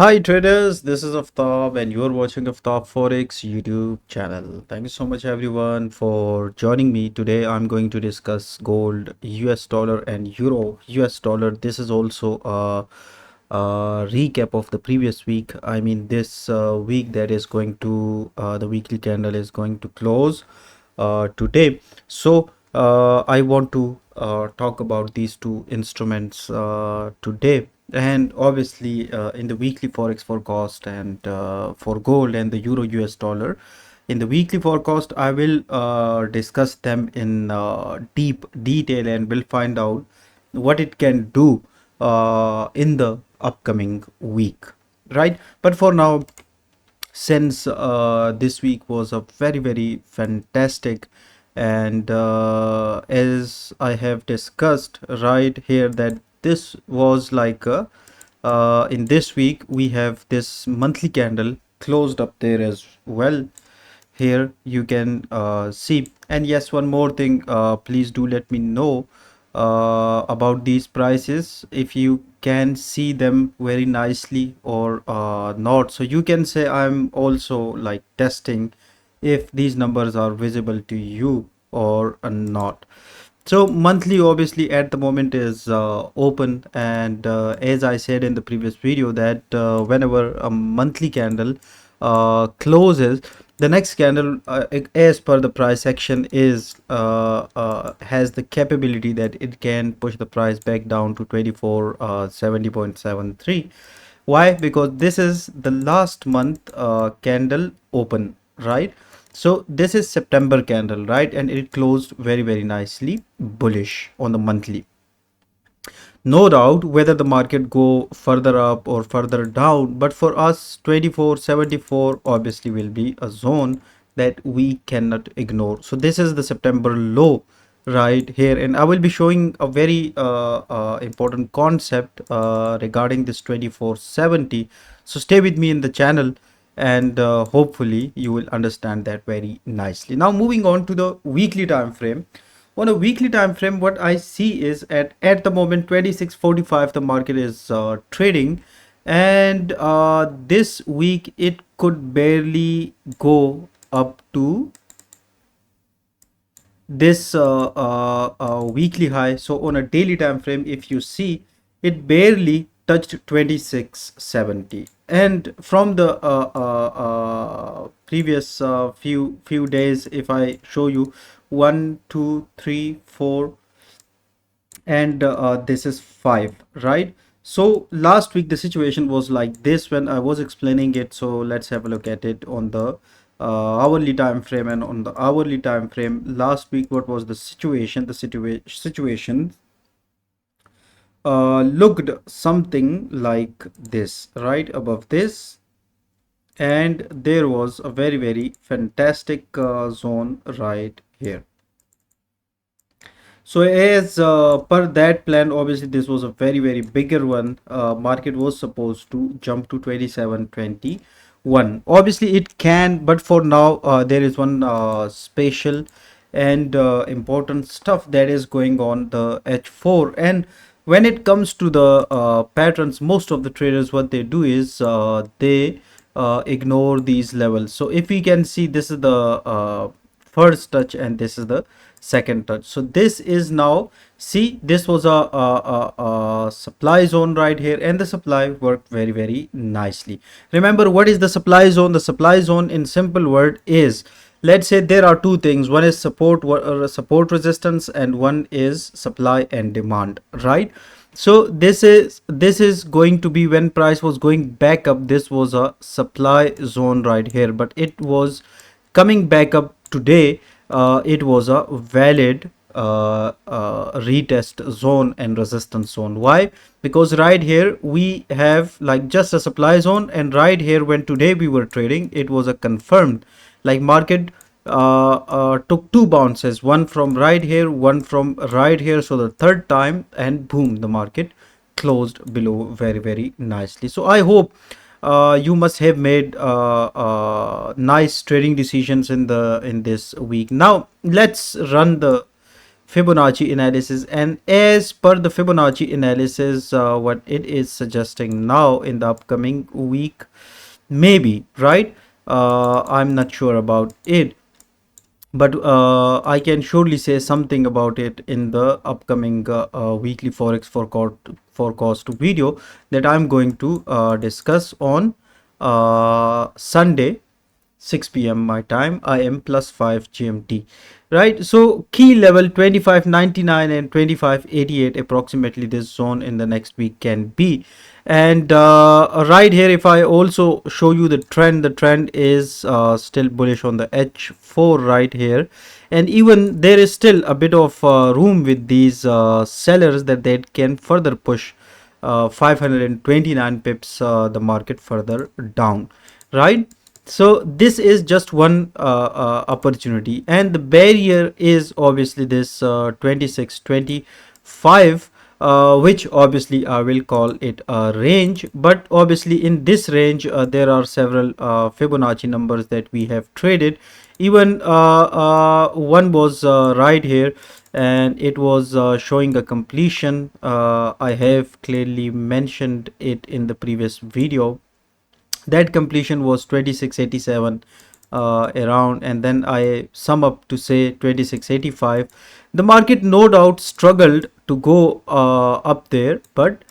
Hi traders, this is Aftab and you're watching Aftab Forex YouTube channel. Thank you so much everyone for joining me. Today I'm going to discuss gold, US dollar and euro US dollar. This is also a recap of the previous week. I mean this week that is going to the weekly candle is going to close today. So I want to talk about these two instruments today, and obviously in the weekly forex forecast and for gold and the euro US dollar. In the weekly forecast I will discuss them in deep detail and will find out what it can do in the upcoming week, right? But for now, since this week was a very fantastic, and as I have discussed right here that this was like a in this week we have this monthly candle closed up there as well. Here you can see. And yes, one more thing, please do let me know about these prices, if you can see them very nicely or not. So you can say I'm also like testing if these numbers are visible to you or not. So monthly obviously at the moment is open, and as I said in the previous video that whenever a monthly candle closes, the next candle as per the price action is has the capability that it can push the price back down to 2470.73. Why? Because this is the last month candle open, right? So this is September candle, right? And it closed very nicely bullish on the monthly. No doubt whether the market go further up or further down, but for us 2474 obviously will be a zone that we cannot ignore. So this is the September low right here, and I will be showing a very important concept regarding this 2470. So stay with me in the channel, and hopefully you will understand that very nicely. Now moving on to the weekly time frame. On a weekly time frame, what I see is at the moment 2645 the market is trading, and this week it could barely go up to this weekly high. So on a daily time frame, if you see, it barely touched 2670, and from the previous few days, if I show you, 1 2 3 4, and this is 5, right? So last week the situation was like this when I was explaining it. So let's have a look at it on the hourly time frame. And on the hourly time frame last week, what was the situation? The situation looked something like this, right above this, and there was a very fantastic zone right here. So as per that plan, obviously this was a very bigger one. Market was supposed to jump to 2721. Obviously it can, but for now there is one special and important stuff that is going on, the H4. And when it comes to the patterns, most of the traders, what they do is they ignore these levels. So if we can see, this is the first touch and this is the second touch. So this is now, see, this was a supply zone right here, and the supply worked very nicely. Remember, what is the supply zone? The supply zone in simple word is, let's say there are two things. One is support resistance, and one is supply and demand, right? So this is going to be when price was going back up. This was a supply zone right here, but it was coming back up today. It was a valid retest zone and resistance zone. Why? Because right here we have like just a supply zone, and right here when today we were trading, it was a confirmed, like market took two bounces, one from right here, one from right here. So the third time, and boom, the market closed below very nicely. So I hope you must have made nice trading decisions in this week. Now let's run the Fibonacci analysis, and as per the Fibonacci analysis, what it is suggesting now in the upcoming week, maybe, right? I'm not sure about it, but I can surely say something about it in the upcoming weekly forex forecast video that I'm going to discuss on Sunday, 6 p.m. my time, IM +5 GMT. Right, so key level 25.99 and 25.88, approximately this zone in the next week can be. And right here, if I also show you the trend is still bullish on the H4 right here, and even there is still a bit of room with these sellers that they can further push 529 pips the market further down, right? So this is just one opportunity, and the barrier is obviously this 2625, which obviously I will call it a range. But obviously in this range there are several Fibonacci numbers that we have traded. Even one was right here, and it was showing a completion. I have clearly mentioned it in the previous video. That completion was 2687 around, and then I sum up to say 2685. The market no doubt struggled to go up there, but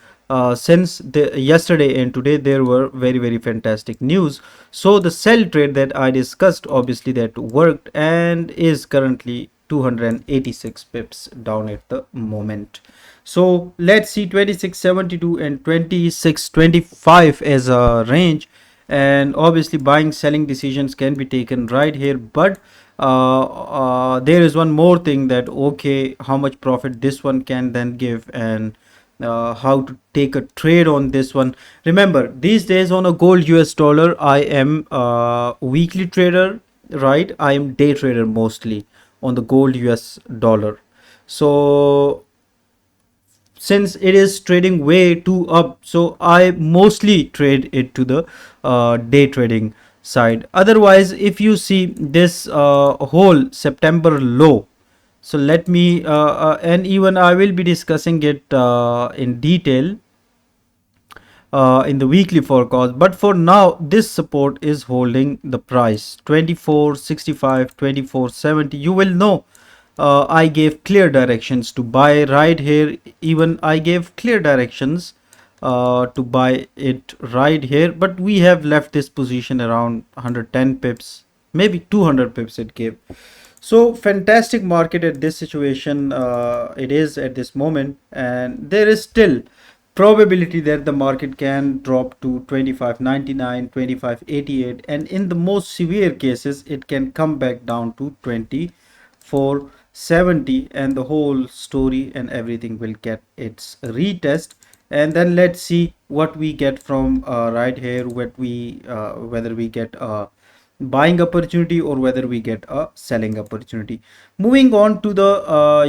since yesterday and today there were very fantastic news, so the sell trade that I discussed, obviously that worked and is currently 286 pips down at the moment. So let's see 2672 and 2625 as a range, and obviously buying selling decisions can be taken right here. But there is one more thing, that okay, how much profit this one can then give, and how to take a trade on this one. Remember, these days on a gold US dollar, I am a weekly trader, right? I am day trader mostly on the gold US dollar. So since it is trading way too up, so I mostly trade it to the day trading side. Otherwise, if you see this whole September low, so let me and even I will be discussing it in detail in the weekly forecast. But for now, this support is holding the price 2465, 2470. You will know I gave clear directions to buy right here. Even I gave clear directions to buy it right here, but we have left this position around 110 pips, maybe 200 pips it gave. So fantastic market at this situation, it is at this moment, and there is still probability that the market can drop to 25.99, 25.88, and in the most severe cases it can come back down to 24.70, and the whole story and everything will get its retest. And then let's see what we get from right here, what we whether we get a buying opportunity or whether we get a selling opportunity. Moving on to the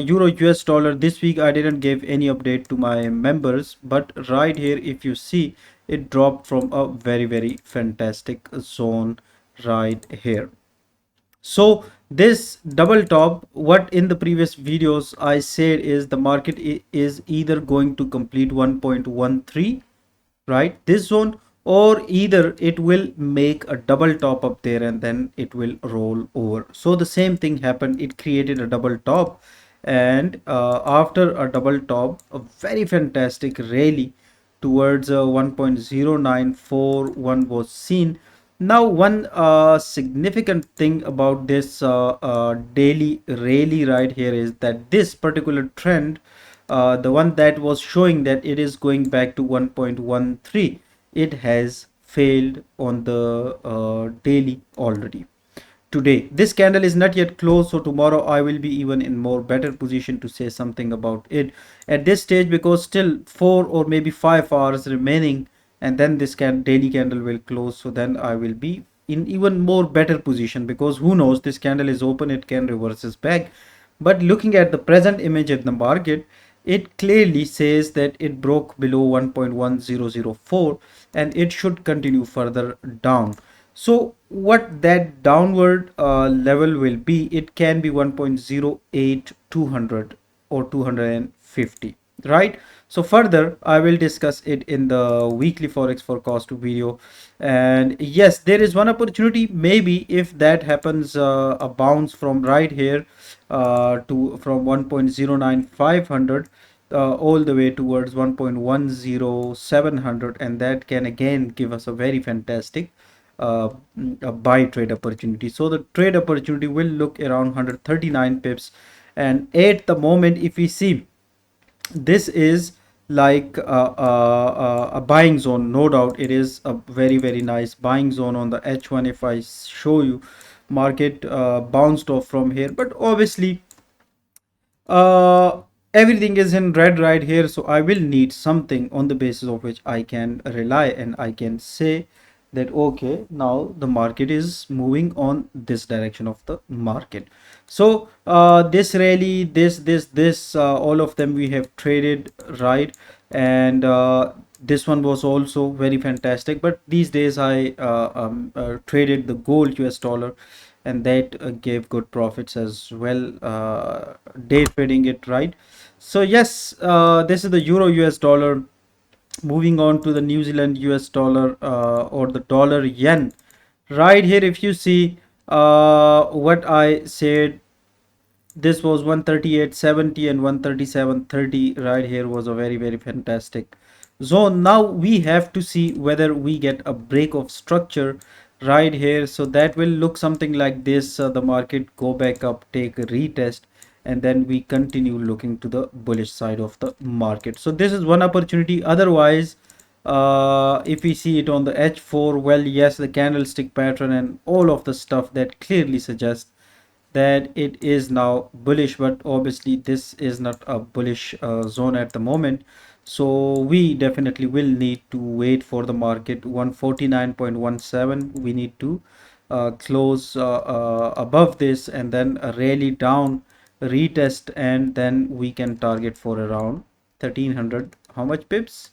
euro US dollar, this week I didn't give any update to my members, but right here if you see, it dropped from a very fantastic zone right here. So this double top, what in the previous videos I said is the market is either going to complete 1.13, right, this zone, or either it will make a double top up there and then it will roll over. So the same thing happened, it created a double top, and after a double top, a very fantastic rally towards 1.0941 was seen. Now one significant thing about this daily rally right here is that this particular trend, the one that was showing that it is going back to 1.13, it has failed on the daily already. Today this candle is not yet closed, so tomorrow I will be even in more better position to say something about it at this stage, because still 4 or maybe 5 hours remaining, and then this daily candle will close. So then I will be in even more better position, because who knows, this candle is open, it can reverses back. But looking at the present image at the market, it clearly says that it broke below 1.1004 and it should continue further down. So what that downward level will be, it can be 1.08200 or 250, right? So further I will discuss it in the weekly forex forecast video. And yes, there is one opportunity, maybe if that happens, a bounce from right here to from 1.09500 all the way towards 1.10700, and that can again give us a very fantastic a buy trade opportunity. So the trade opportunity will look around 139 pips, and at the moment if we see, this is like a buying zone. No doubt it is a very nice buying zone on the H1. If I show you, market bounced off from here, but obviously uh everything is in red right here, so I will need something on the basis of which I can rely, and I can say that okay, now the market is moving on this direction of the market. So this rally, this all of them we have traded, right? And this one was also very fantastic, but these days I traded the gold US dollar, and that gave good profits as well, day trading it, right? So yes, this is the euro US dollar. Moving on to the New Zealand US dollar, or the dollar yen, right here if you see, what I said, this was 138.70 and 137.30 right here was a very fantastic zone. Now we have to see whether we get a break of structure right here. So that will look something like this. The market go back up, take a retest, and then we continue looking to the bullish side of the market. So this is one opportunity. Otherwise, if we see it on the H4, well, yes, the candlestick pattern and all of the stuff that clearly suggests that it is now bullish, but obviously this is not a bullish zone at the moment. So we definitely will need to wait for the market 149.17. We need to close above this, and then a rally down, retest, and then we can target for around 1300. How much pips?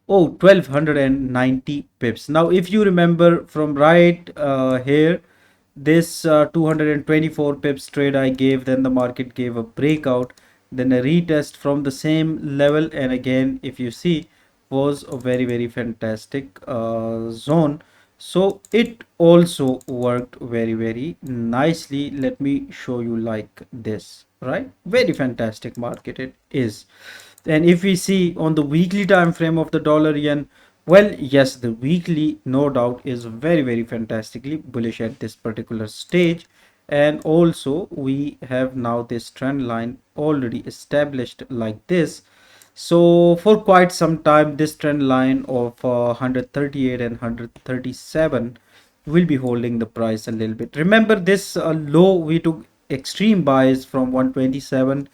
Oh, 1290 pips. Now, if you remember from right here, this 224 pips trade I gave, then the market gave a breakout, then a retest from the same level, and again, if you see, was a very fantastic zone. So it also worked very nicely. Let me show you like this, right? Very fantastic market it is. And if we see on the weekly time frame of the dollar yen, well, yes, the weekly no doubt is very fantastically bullish at this particular stage. And also we have now this trend line already established like this. So for quite some time, this trend line of 138 and 137 will be holding the price a little bit. Remember this low, we took extreme buys from 127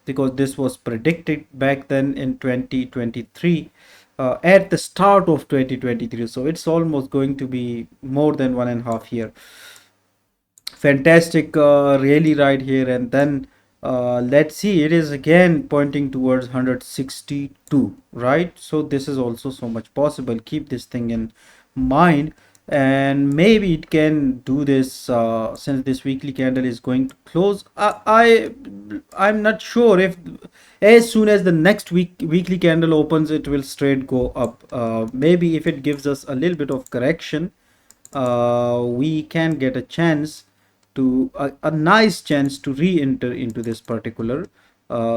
because this was predicted back then in 2023, at the start of 2023. So it's almost going to be more than 1.5 year. Fantastic really right here, and then let's see, it is again pointing towards 162, right? So this is also so much possible. Keep this thing in mind, and maybe it can do this since this weekly candle is going to close. I'm not sure if as soon as the next weekly candle opens it will straight go up. Maybe if it gives us a little bit of correction, we can get a chance to a nice chance to re-enter into this particular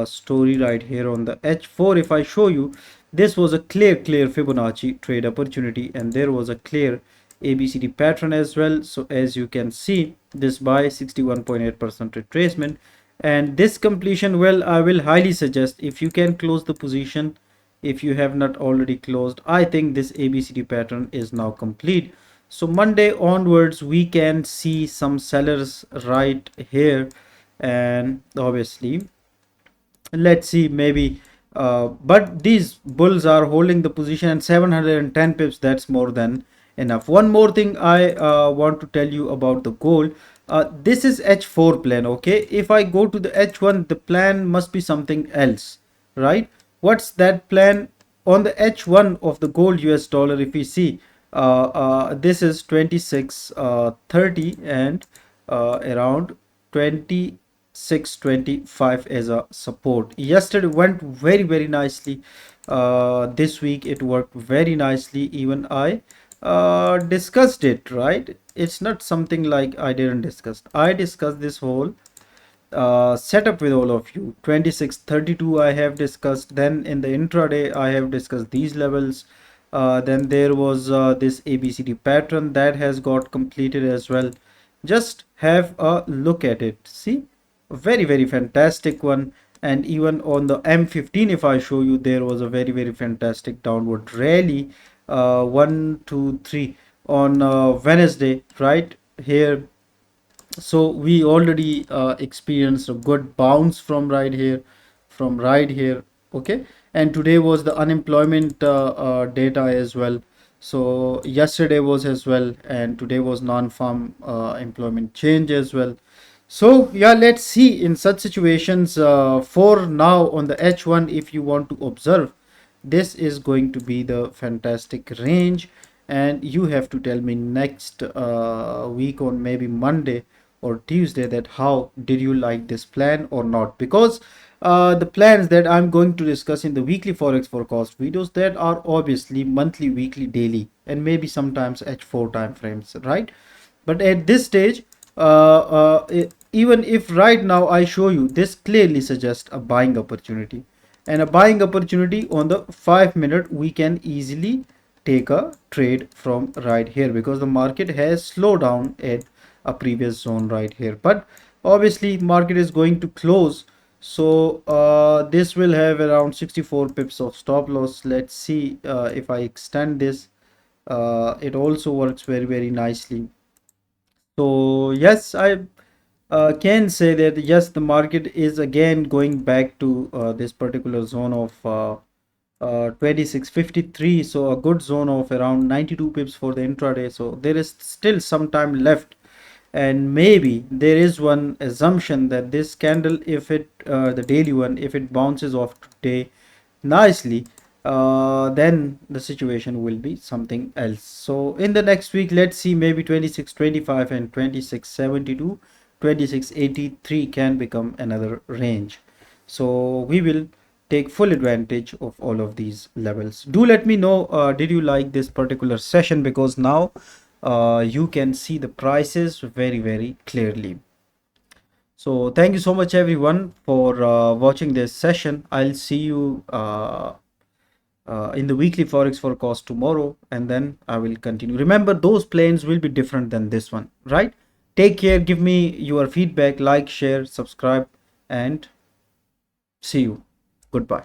story right here on the H4. If I show you, this was a clear Fibonacci trade opportunity, and there was a clear ABCD pattern as well. So as you can see, this buy 61.8% retracement, and this completion, well, I will highly suggest if you can close the position. If you have not already closed, I think this ABCD pattern is now complete. So Monday onwards we can see some sellers right here, and obviously let's see, maybe but these bulls are holding the position, and 710 pips, that's more than enough. One more thing I want to tell you about the gold. This is H4 plan, okay? If I go to the H1, the plan must be something else, right? What's that plan? On the H1 of the gold US dollar, if we see, This is 26.30 and around 26.25 as a support. Yesterday went very nicely. This week it worked very nicely. Even I discussed it, right? It's not something like I didn't discuss. I discussed this whole setup with all of you. 26.32 I have discussed. Then in the intraday I have discussed these levels. Then there was this ABCD pattern that has got completed as well. Just have a look at it. See, very fantastic one. And even on the M15, if I show you, there was a very fantastic downward rally. 1 2 3 on Wednesday, right here. So we already experienced a good bounce from right here, okay. And today was the unemployment data as well. So yesterday was as well, and today was non-farm employment change as well. So yeah, let's see in such situations. For now on the H1, if you want to observe, this is going to be the fantastic range, and you have to tell me next week on maybe Monday or Tuesday that how did you like this plan or not, because the plans that I'm going to discuss in the weekly forex forecast videos, that are obviously monthly, weekly, daily, and maybe sometimes H4 time frames, right? But at this stage, even if right now I show you, this clearly suggests a buying opportunity, and a buying opportunity on the 5 minute, we can easily take a trade from right here, because the market has slowed down at a previous zone right here. But obviously market is going to close, so this will have around 64 pips of stop loss. Let's see if I extend this. It also works very nicely. So yes, I can say that yes, the market is again going back to this particular zone of 2653. So a good zone of around 92 pips for the intraday. So there is still some time left, and maybe there is one assumption that this candle, if it the daily one, if it bounces off today nicely, then the situation will be something else. So in the next week, let's see, maybe 2625 and 2672, 2683 can become another range. So we will take full advantage of all of these levels. Do let me know, did you like this particular session, because now you can see the prices very clearly. So thank you so much everyone for watching this session. I'll see you in the weekly forex forecast tomorrow, and then I will continue. Remember, those planes will be different than this one, right? Take care, give me your feedback, like, share, subscribe, and see you. Goodbye.